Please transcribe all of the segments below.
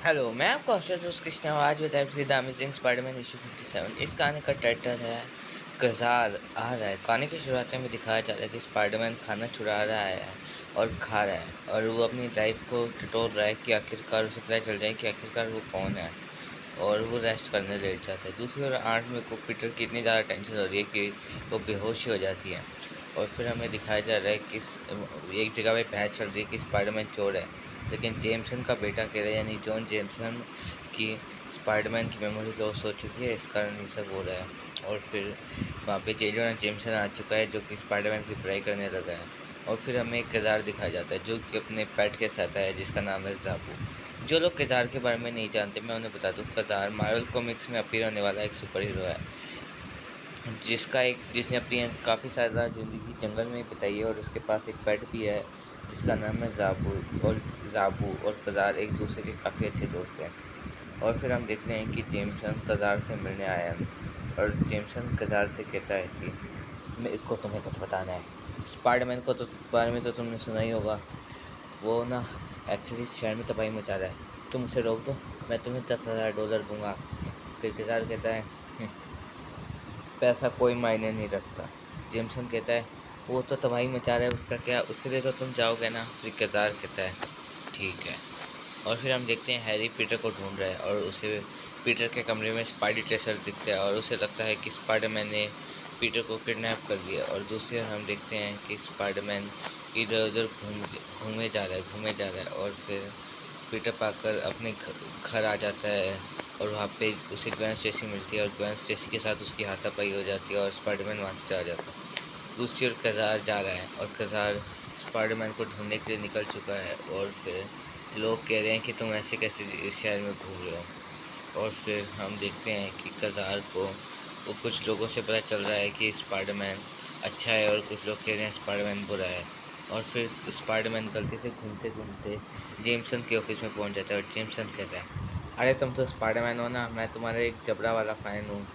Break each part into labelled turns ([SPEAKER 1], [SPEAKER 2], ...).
[SPEAKER 1] Hello, मैं आपका hostel दोस्त कृष्णा हूँ। आज बताया द अमेजिंग स्पाइडरमैन इशू 57। इस कहानी का टाइटल है कज़ार आ रहा है। कहानी की शुरुआत में दिखाया जा रहा है कि स्पाइडरमैन खाना चुरा रहा है और खा रहा है, और वो अपनी लाइफ को टटोल रहा है कि आखिरकार उसे पता चल जाए कि आखिरकार वो कौन है, और वो रेस्ट करने लेट जाता है। दूसरी ओर आर्ट में को पीटर की इतनी ज़्यादा टेंशन हो रही है कि वो बेहोश ही हो जाती है। और फिर हमें दिखाया जा रहा है कि एक जगह पे बहस चल रही है कि स्पाइडरमैन चोर है, लेकिन जेमसन का बेटा कह रहा है, यानी जॉन जेमसन, की स्पाइडरमैन की मेमोरी लॉस हो चुकी है, इस कारण ये सब हो रहा है। और फिर वहाँ पे जे जोना जेमसन आ चुका है, जो कि स्पाइडरमैन की पढ़ाई करने लगा है। और फिर हमें एक किरदार दिखाया जाता है जो कि अपने पेट के साथ है, जिसका नाम है जाबू। जो लोग किरदार के बारे में नहीं जानते, मैं उन्हें बता दूं, किरदार मार्वल कॉमिक्स में अपीयर होने वाला एक सुपर हीरो है, जिसने अपनी काफ़ी सारा ज़िंदगी जंगल में बिताई है, और उसके पास एक पेट भी है जिसका नाम है जाबू और कज़ार एक दूसरे के काफ़ी अच्छे दोस्त हैं। और फिर हम देखते हैं कि जेमसन कज़ार से मिलने आया है, और जेमसन कज़ार से कहता है कि मेरे को तुम्हें कुछ बताना है। स्पाइडरमैन को तो बारे में तो तुमने सुना ही होगा, वो ना एक्चुअली शहर में तबाही मचा रहा है, तुम उसे रोक दो, मैं तुम्हें $10,000 दूंगा। फिर कज़ार कहता है, "हम्म, पैसा कोई मायने नहीं रखता।" जेमसन कहता है, वो तो तबाही मचा रहा है, उसका क्या, उसके लिए तो तुम जाओगे ना। फिर केदार कहता है, ठीक है। और फिर हम देखते हैं हैरी पीटर को ढूंढ रहा है, और उसे पीटर के कमरे में स्पाइडी ट्रेसर दिखता है, और उसे लगता है कि स्पाइडरमैन ने पीटर को किडनैप कर लिया। और दूसरी ओर हम देखते हैं कि स्पाइडरमैन इधर उधर घूमे जा रहा है, और फिर पीटर पाकर अपने घर आ जाता है, और वहाँ पे उसे ग्वेन स्टेसी मिलती है, और ग्वेन स्टेसी के साथ उसकी हाथापाई हो जाती है, और स्पाइडरमैन वहाँ से चला जाता है। दूसरी ओर कज़ार जा रहा है, और कज़ार स्पाइडरमैन को ढूंढने के लिए निकल चुका है। और फिर लोग कह रहे हैं कि तुम ऐसे कैसे इस शहर में घूम रहे हो। और फिर हम देखते हैं कि कज़ार को वो कुछ लोगों से पता चल रहा है कि स्पाइडरमैन अच्छा है, और कुछ लोग कह रहे हैं स्पाइडरमैन बुरा है। और फिर स्पाइडरमैन गलती से घूमते घूमते जेमसन के ऑफिस में पहुंच जाता है, और जेमसन कहता है, अरे तुम तो स्पाइडरमैन हो ना, मैं तुम्हारा एक जबड़ा वाला फ़ैन हूँ।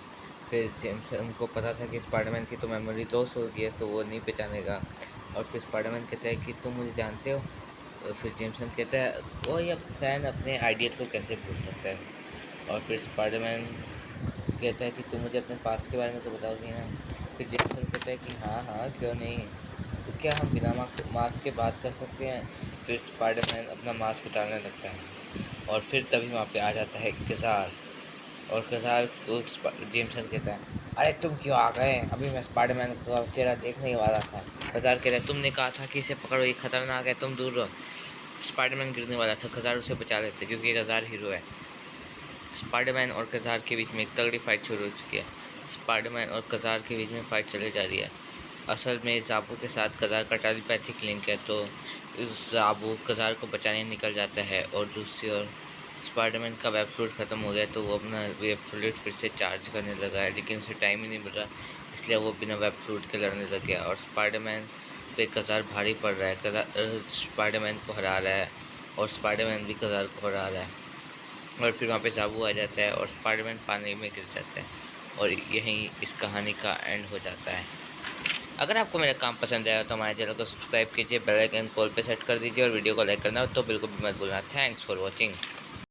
[SPEAKER 1] फिर जेमसन को पता था कि स्पाइडरमैन की तो मेमोरी लॉस हो गई है, तो वो नहीं पहचानेगा। और फिर स्पाइडरमैन कहता है कि तुम मुझे जानते हो। और फिर जेमसन कहता है, वो ये फ़ैन अपने आइडियल को कैसे भूल सकता है। और फिर स्पाइडरमैन कहता है कि तुम मुझे अपने पास्ट के बारे में तो बताओगे ना। फिर जेमसन कहता है कि हाँ हाँ, क्यों नहीं, तो क्या हम बिना मास्क के बात कर सकते हैं। फिर स्पाइडरमैन अपना मास्क उतारने लगता है, और फिर तभी वहाँ पे आ जाता है कज़ार। और कज़ार को जेमसन कहता है, अरे तुम क्यों आ गए, अभी मैं स्पाइडरमैन का चेहरा देखने ही वाला था। कज़ार कहता है, तुमने कहा था कि इसे पकड़ो, ये खतरनाक है, तुम दूर रहो। स्पाइडरमैन गिरने वाला था, कज़ार उसे बचा लेते क्योंकि कज़ार हीरो है। स्पाइडरमैन और कज़ार के बीच में एक तगड़ी फाइट शुरू हो चुकी है। स्पाइडरमैन और कज़ार के बीच में फाइट चली जा रही है। असल में जाबू के साथ कज़ार का टेलीपैथिक लिंक है, तो इस जाबू कज़ार को बचाने निकल जाता है। और दूसरी ओर स्पाइडरमैन का वेब फ्लूइड ख़त्म हो गया, तो वो अपना वेब फ्लूइड फिर से चार्ज करने लगा है, लेकिन उसे टाइम ही नहीं मिल रहा, इसलिए वो बिना वेब फ्लूइड के लड़ने लग गया। और स्पाइडरमैन पे कज़ार भारी पड़ रहा है, कज़ार स्पाइडरमैन को हरा रहा है, और स्पाइडरमैन भी कज़ार को हरा रहा है। और फिर वहाँ पे जाबू आ जाता है, और स्पाइडरमैन पानी में गिर जाता है, और यहीं इस कहानी का एंड हो जाता है। अगर आपको मेरा काम पसंद आया तो हमारे चैनल को सब्सक्राइब कीजिए, बेल आइकन कॉल पे सेट कर दीजिए, और वीडियो को लाइक करना तो बिल्कुल भी मत भूलना। Thanks for watching.